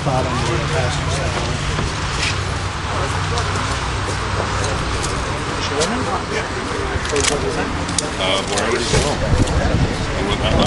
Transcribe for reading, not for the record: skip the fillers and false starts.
spot on the passenger side. We're already home.